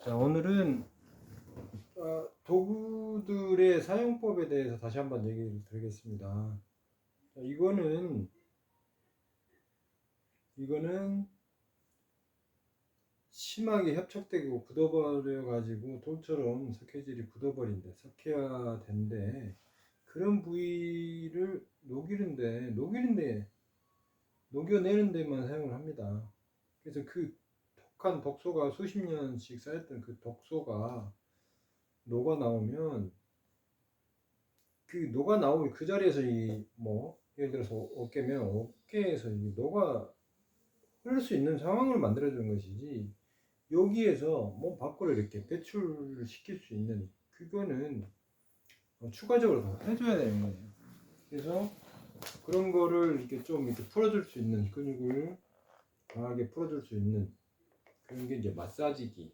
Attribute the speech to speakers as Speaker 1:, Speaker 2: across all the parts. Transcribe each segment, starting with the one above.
Speaker 1: 자, 오늘은 도구들의 사용법에 대해서 다시 한번 얘기를 드리겠습니다. 자, 이거는 심하게 협착되고 굳어버려 가지고 돌처럼 석회질이 굳어버린대, 석회화된대. 그런 부위를 녹여내는 데만 사용을 합니다. 그래서 그 독한 독소가 수십 년씩 쌓였던 그 독소가 녹아 나오면 그 자리에서 예를 들어서 어깨면 어깨에서 녹아 흐를 수 있는 상황을 만들어 주는 것이지, 여기에서 몸 밖으로 이렇게 배출을 시킬 수 있는 그거는 추가적으로 더 해줘야 되는 거예요. 그래서 그런 거를 이렇게 좀 이렇게 풀어줄 수 있는, 근육을 강하게 풀어줄 수 있는 그런 게 이제 마사지기가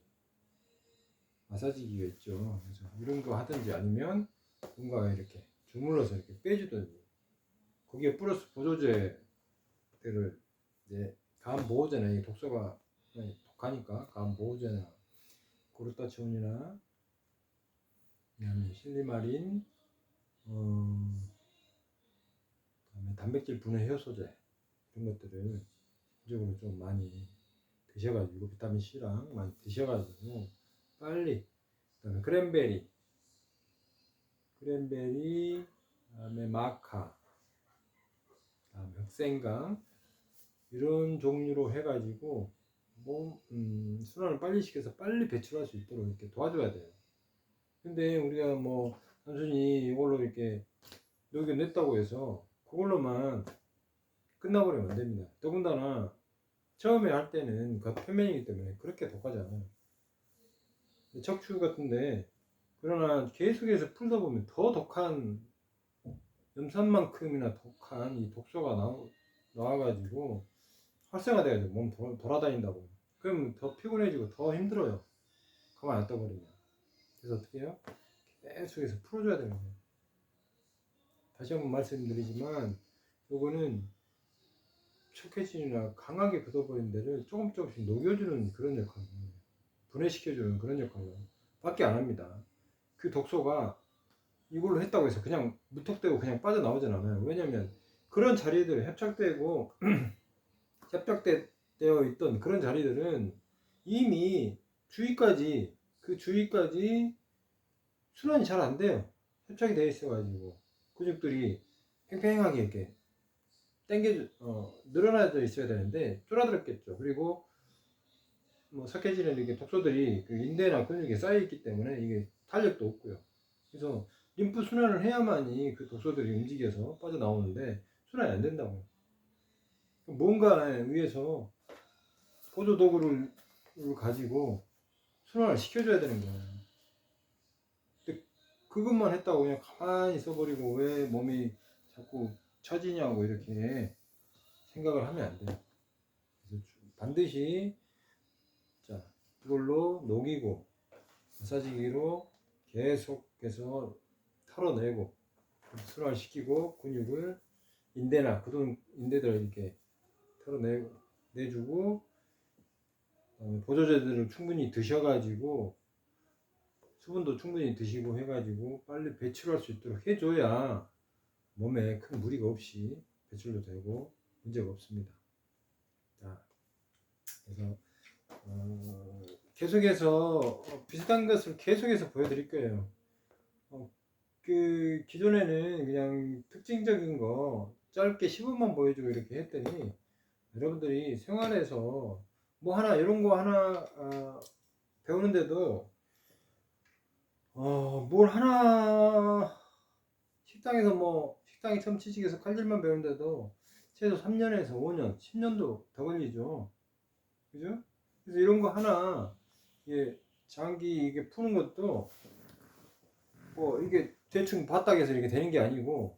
Speaker 1: 있죠. 그래서 이런 거 하든지, 아니면 뭔가 이렇게 주물러서 이렇게 빼주든지, 거기에 플러스 보조제들을 이제 간 보호제나, 이 독소가 독하니까 간 보호제나 고르타치온이나 실리마린, 그다음에 단백질 분해 효소제, 이런 것들을 기본적으로 좀 많이 드셔가지고, 비타민 C랑 많이 드셔가지고 빨리, 그다음에 크랜베리, 그다음에 마카, 그다음에 흑생강, 이런 종류로 해가지고 몸 순환을 빨리 시켜서 빨리 배출할 수 있도록 이렇게 도와줘야 돼요. 근데 우리가 뭐 단순히 이걸로 이렇게 녹여냈다고 해서 그걸로만 끝나버리면 안 됩니다. 더군다나 처음에 할 때는 그 표면이기 때문에 그렇게 독하잖아요. 척추 같은데, 그러나 계속해서 풀다 보면 더 독한, 염산만큼이나 독한 이 독소가 나와가지고 활성화돼가지고 몸 돌아다닌다고. 그럼 더 피곤해지고 더 힘들어요. 가만 안 떠버리면. 그래서 어떻게 해요? 계속해서 풀어줘야 되는 거예요. 다시 한번 말씀드리지만, 요거는 척해진이나 강하게 굳어버린 데를 조금씩 녹여주는 그런 역할이에요. 분해시켜주는 그런 역할을 밖에 안 합니다. 그 독소가 이걸로 했다고 해서 그냥 무턱대고 그냥 빠져나오진 않아요. 왜냐면 그런 자리들, 협착되어 있던 그런 자리들은 이미 주위까지 순환이 잘 안 돼요. 협착이 되어 있어가지고 근육들이 팽팽하게 이렇게 늘어나져 있어야 되는데 쫄아들었겠죠. 그리고 뭐 석회질은 이렇게 독소들이 그 인대나 근육에 쌓여 있기 때문에 이게 탄력도 없고요. 그래서 림프 순환을 해야만이 그 독소들이 움직여서 빠져나오는데 순환이 안 된다고요. 뭔가 위에서 보조 도구를 가지고 순환을 시켜줘야 되는 거예요. 근데 그것만 했다고 그냥 가만히 있어버리고 왜 몸이 자꾸 처지냐고 이렇게 생각을 하면 안 돼요. 그래서 반드시 이걸로 녹이고 마사지기로 계속해서 털어내고 순환시키고, 근육을 굳은 인대들 이렇게 털어내주고, 보조제들을 충분히 드셔가지고 수분도 충분히 드시고 해가지고 빨리 배출할 수 있도록 해줘야 몸에 큰 무리가 없이 배출도 되고 문제가 없습니다. 자, 그래서 계속해서 비슷한 것을 계속해서 보여드릴 거예요. 그 기존에는 그냥 특징적인 거 짧게 시범만 보여주고 이렇게 했더니, 여러분들이 생활에서 뭐 하나 이런 거 하나 배우는데도 뭘 하나 식당에 처음 취직해서 칼질만 배우는데도 최소 3년에서 5년, 10년도 더 걸리죠. 그죠? 그래서 이런 거 하나 장기 이게 푸는 것도 뭐 이게 대충 바닥에서 이렇게 되는 게 아니고,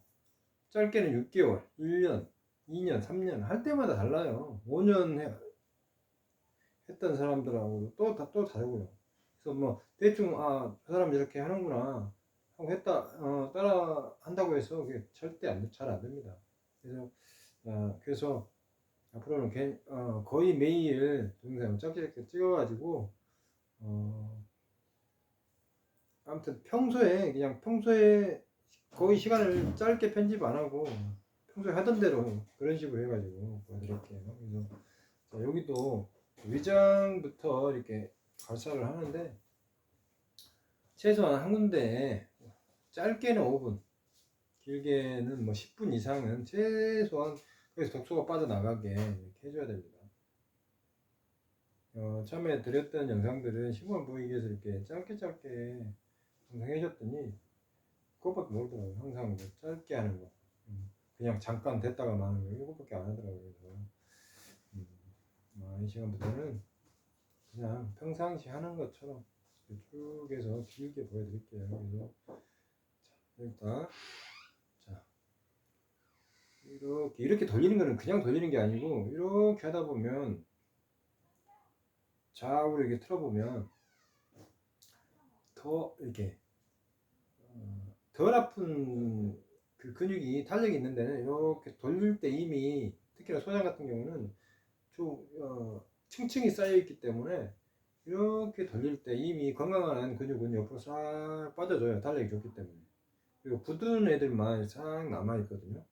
Speaker 1: 짧게는 6개월, 1년, 2년, 3년 할 때마다 달라요. 5년 했던 사람들하고 또 다르고요. 그래서 뭐 대충 그 사람 이렇게 하는구나 하고 따라 한다고 해서 그게 절대 잘 안 됩니다. 그래서 앞으로는 거의 매일 동영상을 짧게 찍어가지고 아무튼 평소에 그냥 평소에 거의 시간을 짧게 편집 안 하고 평소에 하던 대로 그런 식으로 해가지고 보여드릴게요. 그래서 자, 여기도 위장부터 이렇게 발사를 하는데 최소한 한 군데에 짧게는 5분, 길게는 뭐 10분 이상은 최소한 그래서 독소가 빠져나가게 이렇게 해줘야 됩니다. 처음에 드렸던 영상들은 시범을 보이기 위해서 이렇게 짧게 방송해줬더니 그것밖에 모르더라고요. 항상 뭐 짧게 하는 거, 그냥 잠깐 됐다가 마는 거 이것밖에 안 하더라고요. 그래서 이 시간부터는 그냥 평상시 하는 것처럼 쭉 해서 길게 보여드릴게요. 그래서 자, 일단 자 이렇게 돌리는 거는 그냥 돌리는 게 아니고 이렇게 하다 보면 좌우로 이렇게 틀어보면 더 이렇게 덜 아픈 그 근육이 탄력이 있는 데는 이렇게 돌릴 때 이미 특히나 소장 같은 경우는 좀 층층이 쌓여 있기 때문에 이렇게 돌릴 때 이미 건강한 근육은 옆으로 싹 빠져줘요. 탄력이 좋기 때문에. 그리고 굳은 애들만 싹 남아 있거든요.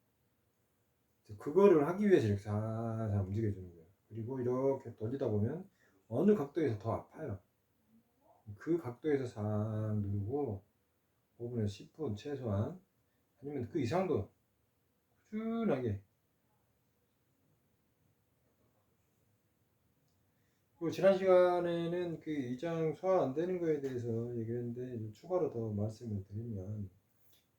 Speaker 1: 그거를 하기 위해서 이렇게 살살 움직여주는 거예요. 그리고 이렇게 돌리다 보면 어느 각도에서 더 아파요. 그 각도에서 싹 누르고 5분에서 10분 최소한, 아니면 그 이상도 꾸준하게. 그리고 지난 시간에는 그 위장 소화 안 되는 거에 대해서 얘기했는데 추가로 더 말씀을 드리면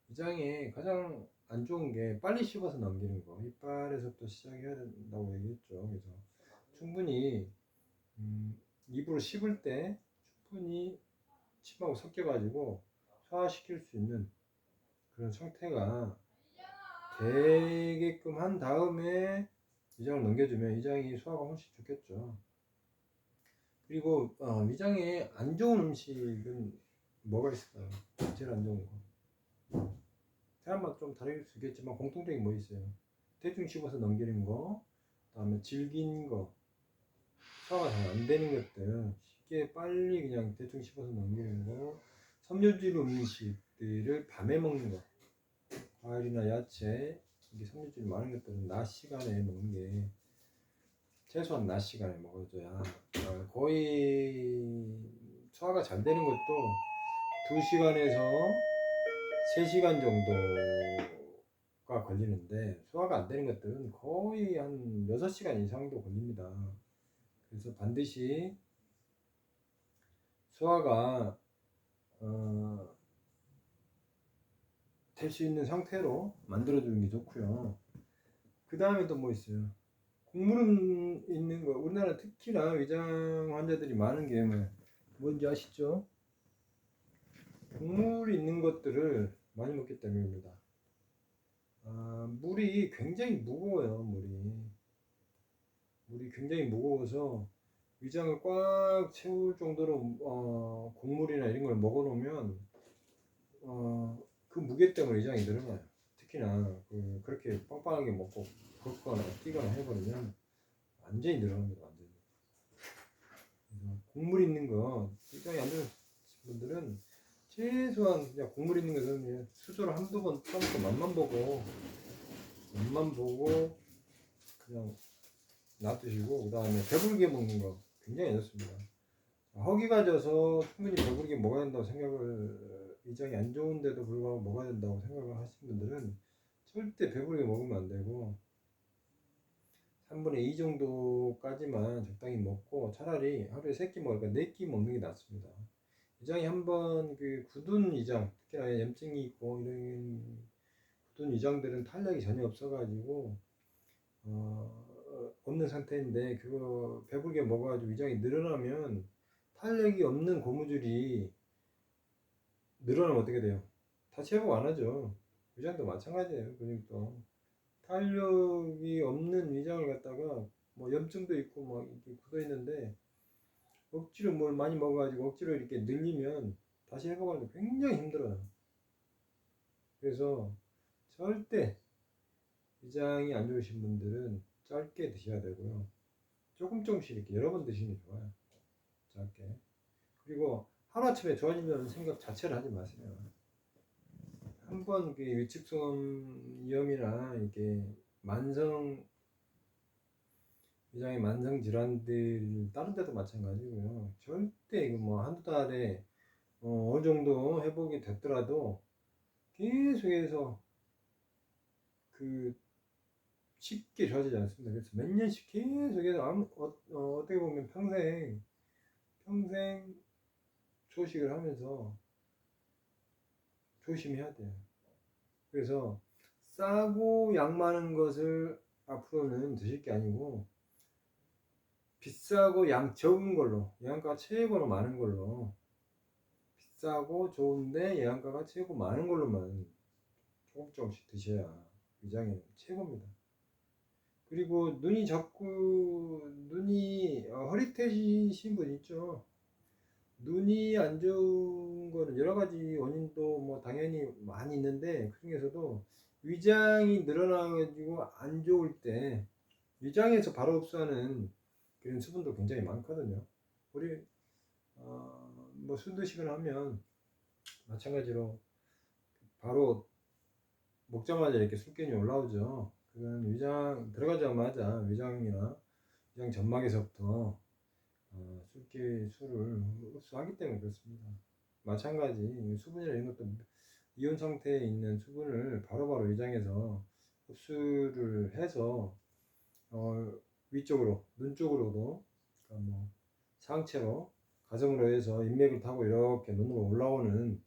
Speaker 1: 위장에 가장 안 좋은 게 빨리 씹어서 넘기는 거, 이빨에서부터 시작해야 된다고 얘기했죠. 그래서 충분히 입으로 씹을 때 충분히 침하고 섞여가지고 소화시킬 수 있는 그런 상태가 되게끔 한 다음에 위장을 넘겨주면 위장이 소화가 훨씬 좋겠죠. 그리고 위장에 안 좋은 음식은 뭐가 있을까요? 제일 안 좋은 거. 사람마다 좀 다를 수 있겠지만 공통적인 뭐 있어요? 대충 씹어서 넘기는 거, 그다음에 질긴 거, 소화가 잘 안 되는 것들, 쉽게 빨리 그냥 대충 씹어서 넘기는 거, 섬유질 음식들을 밤에 먹는 거, 과일이나 야채, 이게 섬유질이 많은 것들은 낮 시간에 먹는 게, 최소한 낮 시간에 먹어줘야 거의 소화가 잘 되는 것도 2시간에서 3시간 정도가 걸리는데, 소화가 안 되는 것들은 거의 한 6시간 이상도 걸립니다. 그래서 반드시 소화가 될 수 있는 상태로 만들어주는 게 좋고요. 그 다음에 또 뭐 있어요? 국물 있는 거, 우리나라 특히나 위장 환자들이 많은 게 뭔지 아시죠? 국물 있는 것들을 많이 먹기 때문입니다. 물이 굉장히 무거워요. 물이 굉장히 무거워서 위장을 꽉 채울 정도로 곡물이나 이런 걸 먹어 놓으면 그 무게 때문에 위장이 늘어나요. 특히나 그렇게 빵빵하게 먹고 걷거나 뛰거나 해버리면 완전히 늘어납니다. 완전히. 곡물 있는 거 위장이 안 좋은 분들은 최소한 그냥 곡물 있는 것은 그냥 수저로 한두 번 떠먹고 맛만 보고 그냥 놔두시고, 그 다음에 배불게 먹는 거 굉장히 안 좋습니다. 허기가 져서 충분히 배부르게 먹어야 된다고 생각을, 위장이 안 좋은데도 불구하고 먹어야 된다고 생각을 하시는 분들은 절대 배부르게 먹으면 안 되고 3분의 2 정도까지만 적당히 먹고, 차라리 하루에 3끼 먹을까 4끼 먹는 게 낫습니다. 위장이 한번 그 굳은 위장, 특히나 염증이 있고 이런 굳은 위장들은 탄력이 전혀 없어가지고 없는 상태인데, 그거 배부르게 먹어가지고 위장이 늘어나면 탄력이 없는 고무줄이 늘어나면 어떻게 돼요? 다시 회복 안 하죠. 위장도 마찬가지예요. 근육도 탄력이 없는 위장을 갖다가 뭐 염증도 있고 막 이렇게 굳어 있는데 억지로 뭘 많이 먹어가지고 억지로 이렇게 늘리면 다시 회복하는 게 굉장히 힘들어요. 그래서 절대 위장이 안 좋으신 분들은 짧게 드셔야 되고요. 조금씩 이렇게 여러 번 드시는 게 좋아요. 짧게. 그리고 하루아침에 좋아진다는 생각 자체를 하지 마세요. 한번 그 위축성염이나 이렇게 만성 위장의 만성 질환들 다른 데도 마찬가지고요. 절대 이거 뭐 한두 달에 어느 정도 회복이 됐더라도 계속해서 그 쉽게 좋아지지 않습니다. 그래서 몇 년씩 계속해서 어떻게 보면 평생 조식을 하면서 조심해야 돼요. 그래서 싸고 양 많은 것을 앞으로는 드실 게 아니고 비싸고 양 적은 걸로, 영양가가 최고로 많은 걸로, 비싸고 좋은데 영양가가 최고 많은 걸로만 조금씩 드셔야 위장에 최고입니다. 그리고 눈이 흐릿해지신 분 있죠. 눈이 안 좋은 거는 여러 가지 원인도 뭐 당연히 많이 있는데 그 중에서도 위장이 늘어나가지고 안 좋을 때 위장에서 바로 흡수하는 그런 수분도 굉장히 많거든요. 우리 뭐 술 드시거나 하면 마찬가지로 바로 먹자마자 이렇게 술기운이 올라오죠. 그건 위장 들어가자마자 위장이나 위장 점막에서부터 술을 흡수하기 때문에 그렇습니다. 마찬가지 수분이나 이런 것도 이온 상태에 있는 수분을 바로바로 위장에서 흡수를 해서 위쪽으로 눈 쪽으로도 그러니까 뭐 상체로 가정으로 해서 인맥을 타고 이렇게 눈으로 올라오는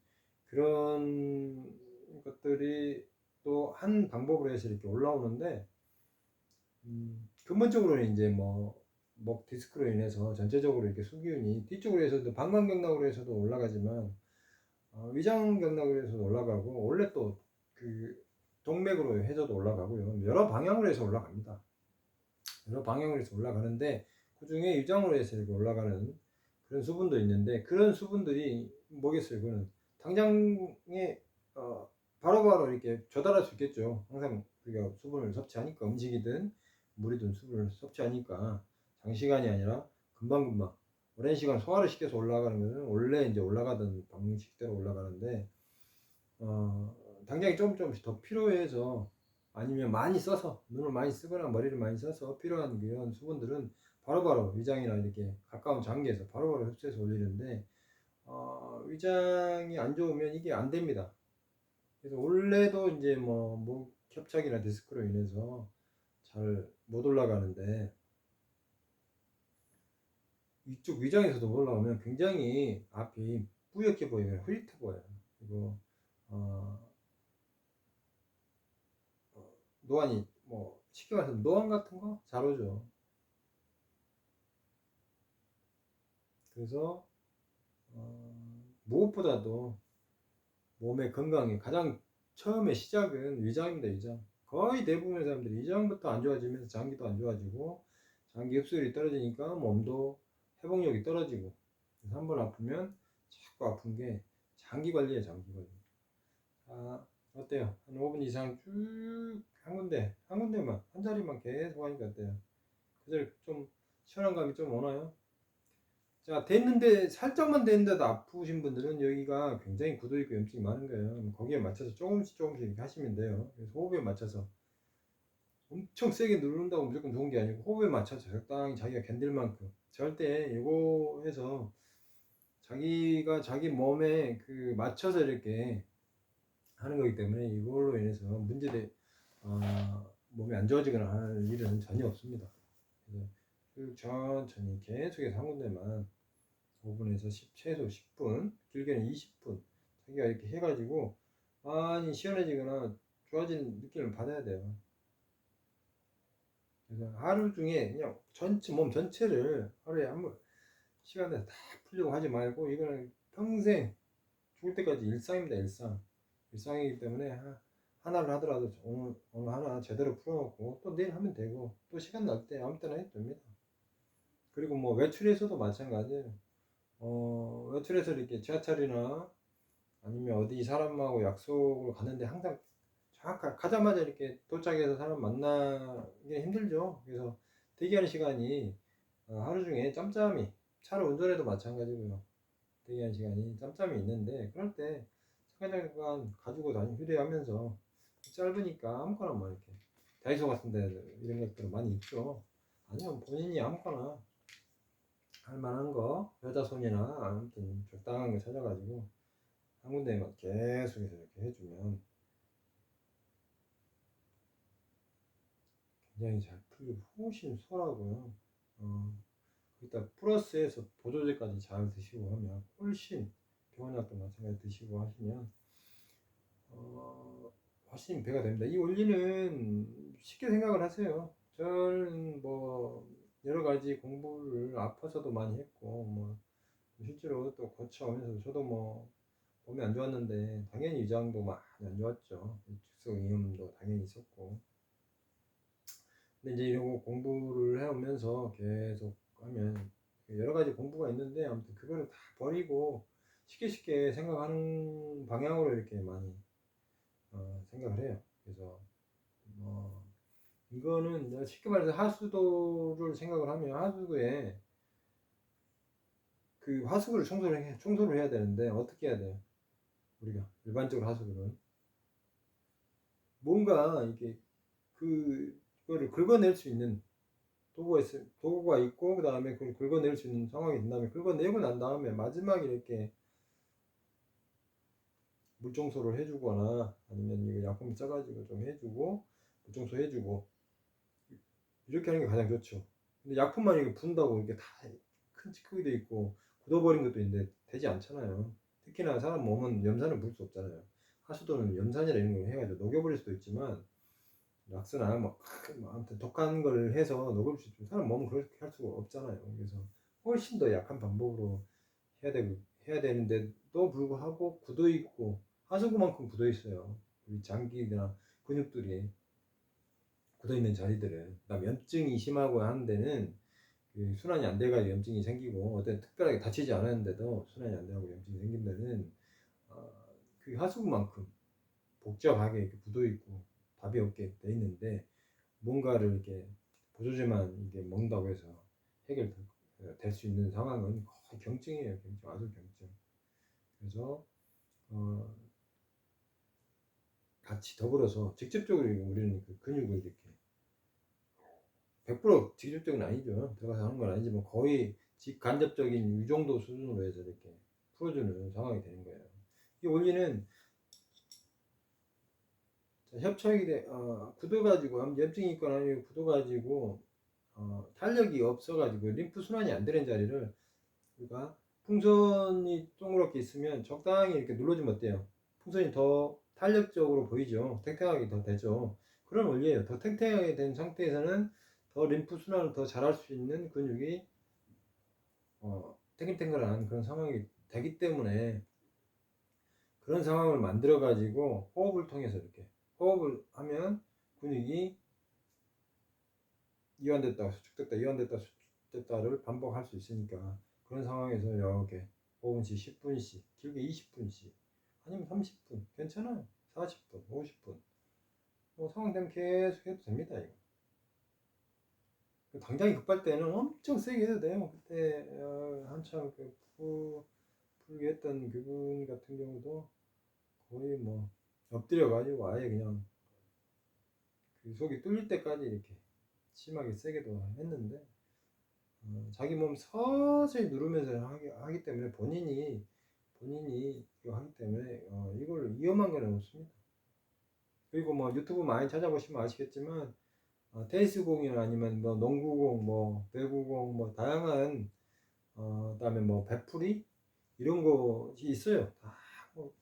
Speaker 1: 그런 것들이 또 한 방법으로 해서 이렇게 올라오는데 근본적으로는 이제 뭐 목 디스크로 인해서 전체적으로 이렇게 수기운이 뒤쪽으로 해서도 방광경락으로 해서도 올라가지만 위장경락으로 해서도 올라가고 원래 또 그 동맥으로 해서도 올라가고요. 여러 방향으로 해서 올라갑니다. 여러 방향으로 해서 올라가는데 그 중에 위장으로 해서 이렇게 올라가는 그런 수분도 있는데 그런 수분들이 뭐겠어요? 그거는 당장에 바로바로 이렇게 조달할 수 있겠죠. 항상 우리가 수분을 섭취하니까 음식이든 물이든 수분을 섭취하니까 장시간이 아니라 금방금방 오랜 시간 소화를 시켜서 올라가는 것은 원래 이제 올라가던 방식대로 올라가는데 당장에 조금씩 더 필요해서 아니면 많이 써서 눈을 많이 쓰거나 머리를 많이 써서 필요한 그런 수분들은 바로바로 위장이나 이렇게 가까운 장기에서 바로바로 흡수해서 올리는데 위장이 안 좋으면 이게 안 됩니다. 그래서 원래도 이제 뭐 협착이나 디스크로 인해서 잘 못 올라가는데 이쪽 위장에서도 올라오면 굉장히 앞이 뿌옇게 보여요. 흐릿해 보여요. 그리고 노안이 뭐 쉽게 말해서 노안 같은 거 잘 오죠. 그래서 무엇보다도 몸의 건강이 가장 처음에 시작은 위장입니다. 위장. 거의 대부분의 사람들이 위장부터 안 좋아지면서 장기도 안 좋아지고 장기 흡수율이 떨어지니까 몸도 회복력이 떨어지고 그래서 한번 아프면 자꾸 아픈 게 장기 관리에 장기 관리. 어때요? 한 5분 이상 쭉 한 군데만 한 자리만 계속 하니까 어때요? 그대로 좀 시원한 감이 좀 오나요? 자, 됐는데 살짝만 됐는데도 아프신 분들은 여기가 굉장히 굳어 있고 염증이 많은 거예요. 거기에 맞춰서 조금씩 이렇게 하시면 돼요. 그래서 호흡에 맞춰서 엄청 세게 누른다고 무조건 좋은 게 아니고 호흡에 맞춰서 적당히 자기가 견딜 만큼 절대 이거 해서 자기가 자기 몸에 그 맞춰서 이렇게 하는 거기 때문에 이걸로 인해서 몸이 안 좋아지거나 하는 일은 전혀 없습니다. 그래서 천천히 계속해서 한 군데만 5분에서 최소 10분, 길게는 20분 자기가 이렇게 해가지고 많이 시원해지거나 좋아지는 느낌을 받아야 돼요. 그래서 하루 중에 그냥 몸 전체를 하루에 한 번 시간 내서 다 풀려고 하지 말고 이거는 평생 죽을 때까지 일상입니다. 일상이기 때문에 하나를 하더라도 오늘 하나 제대로 풀어놓고 또 내일 하면 되고 또 시간 날 때 아무 때나 해도 됩니다. 그리고 뭐 외출에서도 마찬가지예요. 외출해서 이렇게 지하철이나 아니면 어디 사람하고 약속을 갔는데 항상 가자마자 이렇게 도착해서 사람 만나기 힘들죠. 그래서 대기하는 시간이 하루 중에 짬짬이 차를 운전해도 마찬가지고요. 대기하는 시간이 짬짬이 있는데, 그럴 때 잠깐 가지고 휴대하면서 짧으니까 아무거나 뭐 이렇게 다이소 같은 데 이런 것들 많이 있죠. 아니면 본인이 아무거나 할 만한 거, 여자 손이나 아무튼 적당한 거 찾아가지고 한 군데만 계속해서 이렇게 해주면 굉장히 잘 풀리고 훨씬 수월하고요. 일단 플러스해서 보조제까지 잘 드시고 하면 훨씬, 병원약도 마찬가지 드시고 하시면 훨씬 배가 됩니다. 이 원리는 쉽게 생각을 하세요. 저는 뭐 여러 가지 공부를 아파서도 많이 했고, 뭐 실제로 또 거쳐오면서 저도 뭐 몸이 안 좋았는데 당연히 위장도 많이 안 좋았죠. 직속이염도 당연히 있었고. 근데 이제 이러고 공부를 해오면서 계속 하면 여러 가지 공부가 있는데, 아무튼 그거를 다 버리고 쉽게 생각하는 방향으로 이렇게 많이 생각을 해요. 그래서 이거는 쉽게 말해서 하수도를 생각을 하면, 하수도에 그 하수구를 청소를 해야 되는데 어떻게 해야 돼요? 우리가 일반적으로 하수구는 뭔가 이게 그거를 긁어낼 수 있는 도구가 있고, 그 다음에 그걸 긁어낼 수 있는 상황이 된다면, 긁어내고 난 다음에 마지막에 이렇게 물청소를 해주거나 아니면 이거 약품 써가지고 좀 해주고 물청소 해주고 이렇게 하는 게 가장 좋죠. 근데 약품만 이렇게 분다고 이렇게 다 큰 찌꺼기 돼 있고 굳어버린 것도 있는데 되지 않잖아요. 특히나 사람 몸은 염산을 물 수 없잖아요. 하수도는 염산이라 이런 걸 해가지고 녹여버릴 수도 있지만, 락스나 뭐 아무튼 독한 걸 해서 녹을 수 있지만 사람 몸은 그렇게 할 수가 없잖아요. 그래서 훨씬 더 약한 방법으로 해야 되는데도 불구하고 굳어 있고, 하수구만큼 굳어 있어요. 우리 장기나 근육들이 굳어 있는 자리들은. 그다음 염증이 심하고 하는 데는 그 순환이 안 돼가지고 염증이 생기고, 어떤 특별하게 다치지 않았는데도 순환이 안 되고 염증이 생긴 데는 어, 그 하수구만큼 복잡하게 이렇게 굳어 있고 답이 없게 돼 있는데, 뭔가를 이렇게 보조제만 이게 먹는다고 해서 해결될 수 있는 상황은 거의 경증이에요. 경증, 아주 경증. 그래서 같이 더불어서 직접적으로 우리는 그 근육을 이렇게 100% 직접적은 아니죠. 들어가서 하는 건 아니지만 거의 직간접적인 이 정도 수준으로 해서 이렇게 풀어주는 상황이 되는 거예요. 이 원리는 협착이 굳어가지고 염증이 있거나 아니면 굳어가지고 탄력이 없어가지고 림프 순환이 안 되는 자리를 우리가 풍선이 동그랗게 있으면 적당히 이렇게 눌러주면 어때요? 풍선이 더 탄력적으로 보이죠. 탱탱하게 더 되죠. 그런 원리예요. 더 탱탱하게 된 상태에서는 더 림프 순환을 더 잘할 수 있는 근육이 탱글탱글한 그런 상황이 되기 때문에, 그런 상황을 만들어 가지고 호흡을 통해서 이렇게 호흡을 하면 근육이 이완됐다 수축됐다 이완됐다 수축됐다를 반복할 수 있으니까, 그런 상황에서 이렇게 5분씩 10분씩 길게 20분씩 아니면 30분 괜찮아요. 40분 50분 뭐 상황 되면 계속 해도 됩니다. 이거 당장이 급할 때는 엄청 세게 해도 돼요. 그때 한참 풀게 했던 그분 같은 경우도 거의 뭐 엎드려 가지고 아예 그냥 그 속이 뚫릴 때까지 이렇게 심하게 세게도 했는데, 자기 몸 서서히 누르면서 하기 때문에 본인이 이거 하기 때문에 이걸 위험한 건 없습니다. 그리고 뭐 유튜브 많이 찾아보시면 아시겠지만 테니스공이나 아니면 뭐 농구공, 뭐 배구공, 뭐 다양한 그다음에 뭐 배풀이 이런 것이 있어요. 뭐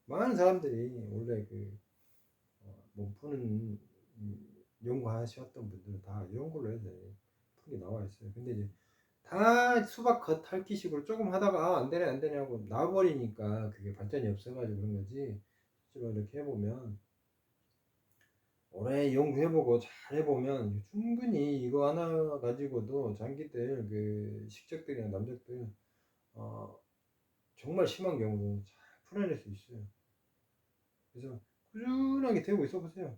Speaker 1: 많은 사람들이 원래 몸 푸는 연구하셨던 분들은 다 이런 걸로 해서 푸는 게 나와 있어요. 근데 이제 다 수박 겉핥기식으로 조금 하다가 안 되네 안 되네 하고 나와버리니까 그게 발전이 없어가지고 그런 거지. 실제로 이렇게 해보면 오래 연구해보고 잘 해보면 충분히 이거 하나 가지고도 장기들 그 식적들이나 남적들 정말 심한 경우도 잘 풀어낼 수 있어요. 그래서 꾸준하게 되고 있어 보세요.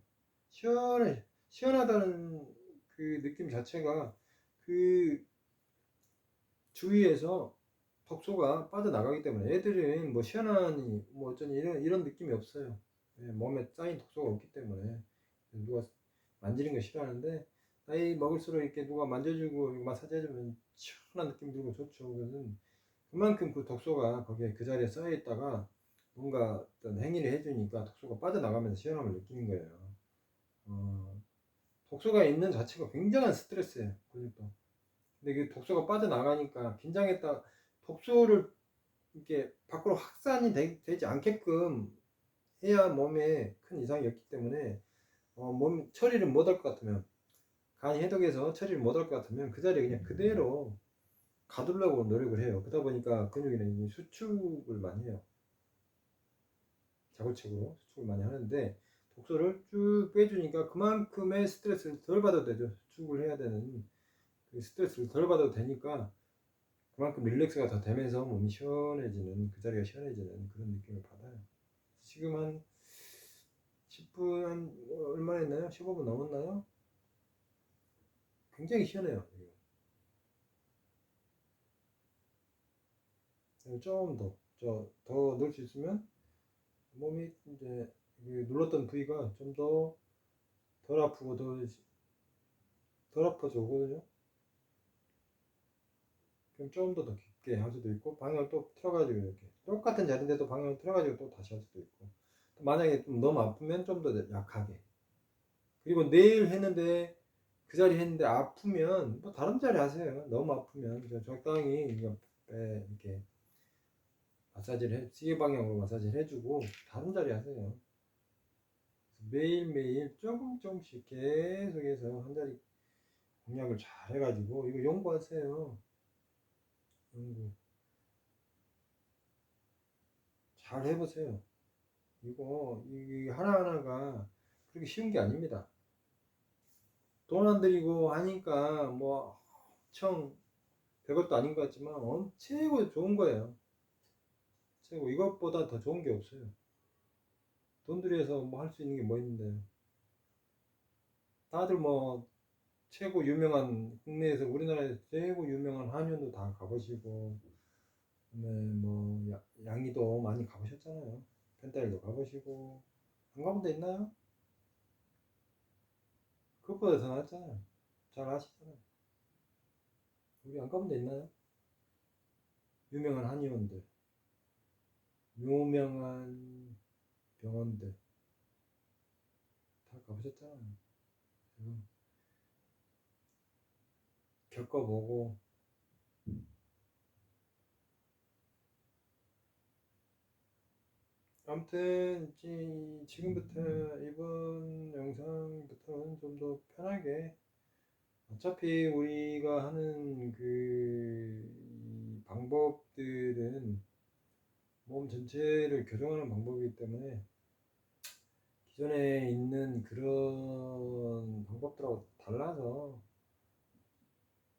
Speaker 1: 시원하다는 그 느낌 자체가 그 주위에서 독소가 빠져나가기 때문에 애들은 뭐 시원하니 뭐 어쩌니 이런 느낌이 없어요. 예, 몸에 쌓인 독소가 없기 때문에 누가 만지는 거 싫어하는데 나이 먹을수록 이렇게 누가 만져주고 마사지 해주면 시원한 느낌 들고 좋죠. 그러면 그만큼 그 독소가 거기에 그 자리에 쌓여 있다가 뭔가 어떤 행위를 해주니까 독소가 빠져나가면서 시원함을 느끼는 거예요. 독소가 있는 자체가 굉장한 스트레스예요. 근육도. 근데 그 독소가 빠져나가니까 긴장했다 독소를 이렇게 밖으로 확산이 되지 않게끔 해야 몸에 큰 이상이 없기 때문에 몸 처리를 못할 것 같으면 간이 해독해서 처리를 못할 것 같으면 그 자리에 그냥 그대로 가두려고 노력을 해요. 그러다 보니까 근육이는 수축을 많이 해요. 자골책으로 수축을 많이 하는데 독소를 쭉 빼주니까 그만큼의 스트레스를 덜 받아도 되죠. 수축을 해야 되는 그 스트레스를 덜 받아도 되니까 그만큼 릴렉스가 더 되면서 몸이 시원해지는 그 자리가 시원해지는 그런 느낌을 받아요. 지금 한 10분 한 얼마 했나요? 15분 넘었나요? 굉장히 시원해요. 좀 더 넣을 수 있으면 몸이 이제 눌렀던 부위가 좀 더 덜 아프고 덜 아파져 오거든요. 그럼 좀 더 깊게 할 수도 있고 방향을 또 틀어가지고 이렇게 똑같은 자리인데도 방향을 틀어가지고 또 다시 할 수도 있고 또 만약에 좀 너무 아프면 좀 더 약하게 그리고 내일 했는데 그 자리 했는데 아프면 뭐 다른 자리 하세요. 너무 아프면 적당히 이렇게 마사지를 시계 방향으로 마사지를 해주고 다른 자리 하세요. 매일매일 조금씩 계속해서 한 자리 공략을 잘 해가지고 이거 연구하세요. 연구 잘 해보세요. 이 하나하나가 그렇게 쉬운 게 아닙니다. 돈 안 들이고 하니까 뭐 엄청 별것도 아닌 것 같지만 최고 좋은 거예요. 최고 이것보다 더 좋은 게 없어요. 돈 들여서 뭐 할 수 있는 게 뭐 있는데 다들 뭐 최고 유명한 국내에서 우리나라에서 최고 유명한 한의원도 다 가보시고 뭐 양이도 많이 가보셨잖아요. 펜타일도 가보시고 안 가본 데 있나요? 그것보다 더 낫잖아요. 잘 아시잖아요. 우리 안 가본 데 있나요? 유명한 한의원들, 유명한 병원들 다 가보셨잖아요. 겪어보고 아무튼 지금부터 이번 영상부터는 좀 더 편하게 어차피 우리가 하는 그 방법들은 몸 전체를 교정하는 방법이기 때문에 기존에 있는 그런 방법들하고 달라서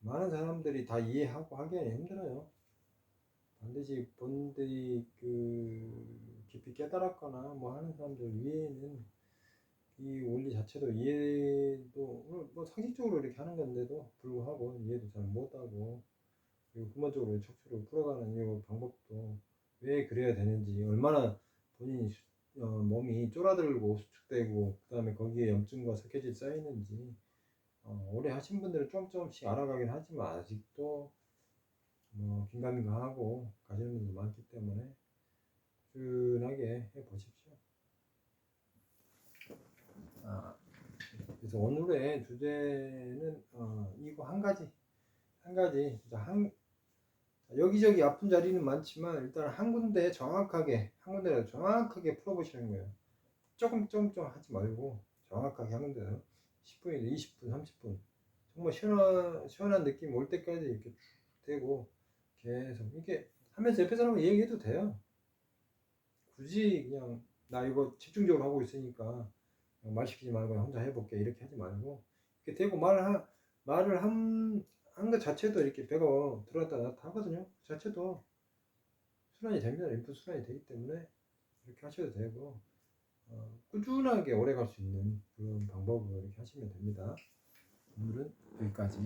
Speaker 1: 많은 사람들이 다 이해하고 하기는 힘들어요. 반드시 본인들이 깊이 깨달았거나 뭐 하는 사람들 위에는 이 원리 자체도 이해도 뭐 상식적으로 이렇게 하는 건데도 불구하고 이해도 잘 못하고 그리고 근본적으로 척추를 풀어가는 이 방법도 왜 그래야 되는지 얼마나 본인이 몸이 쫄아들고 수축되고 그 다음에 거기에 염증과 석회질이 쌓이는지 오래 하신 분들은 조금씩 알아가긴 하지만 아직도 뭐 긴가민가하고 가시는 분들 많기 때문에 꾸준하게 해보십시오. 그래서 오늘의 주제는 이거 한 가지 여기저기 아픈 자리는 많지만 일단 한 군데 정확하게 풀어보시는 거예요. 조금 하지 말고 정확하게 한 군데서 10분이나 20분 30분 정말 시원한 느낌 올 때까지 이렇게 쭉 되고 계속 이렇게 하면서 옆에 사람은 얘기해도 돼요. 굳이 그냥 나 이거 집중적으로 하고 있으니까 말 시키지 말고 혼자 해볼게 이렇게 하지 말고 이렇게 되고 말을 한 것 자체도 이렇게 배가 들어갔다 나왔다 하거든요. 그 자체도 순환이 됩니다. 림프 순환이 되기 때문에 이렇게 하셔도 되고 꾸준하게 오래 갈 수 있는 그런 방법으로 이렇게 하시면 됩니다. 오늘은 여기까지.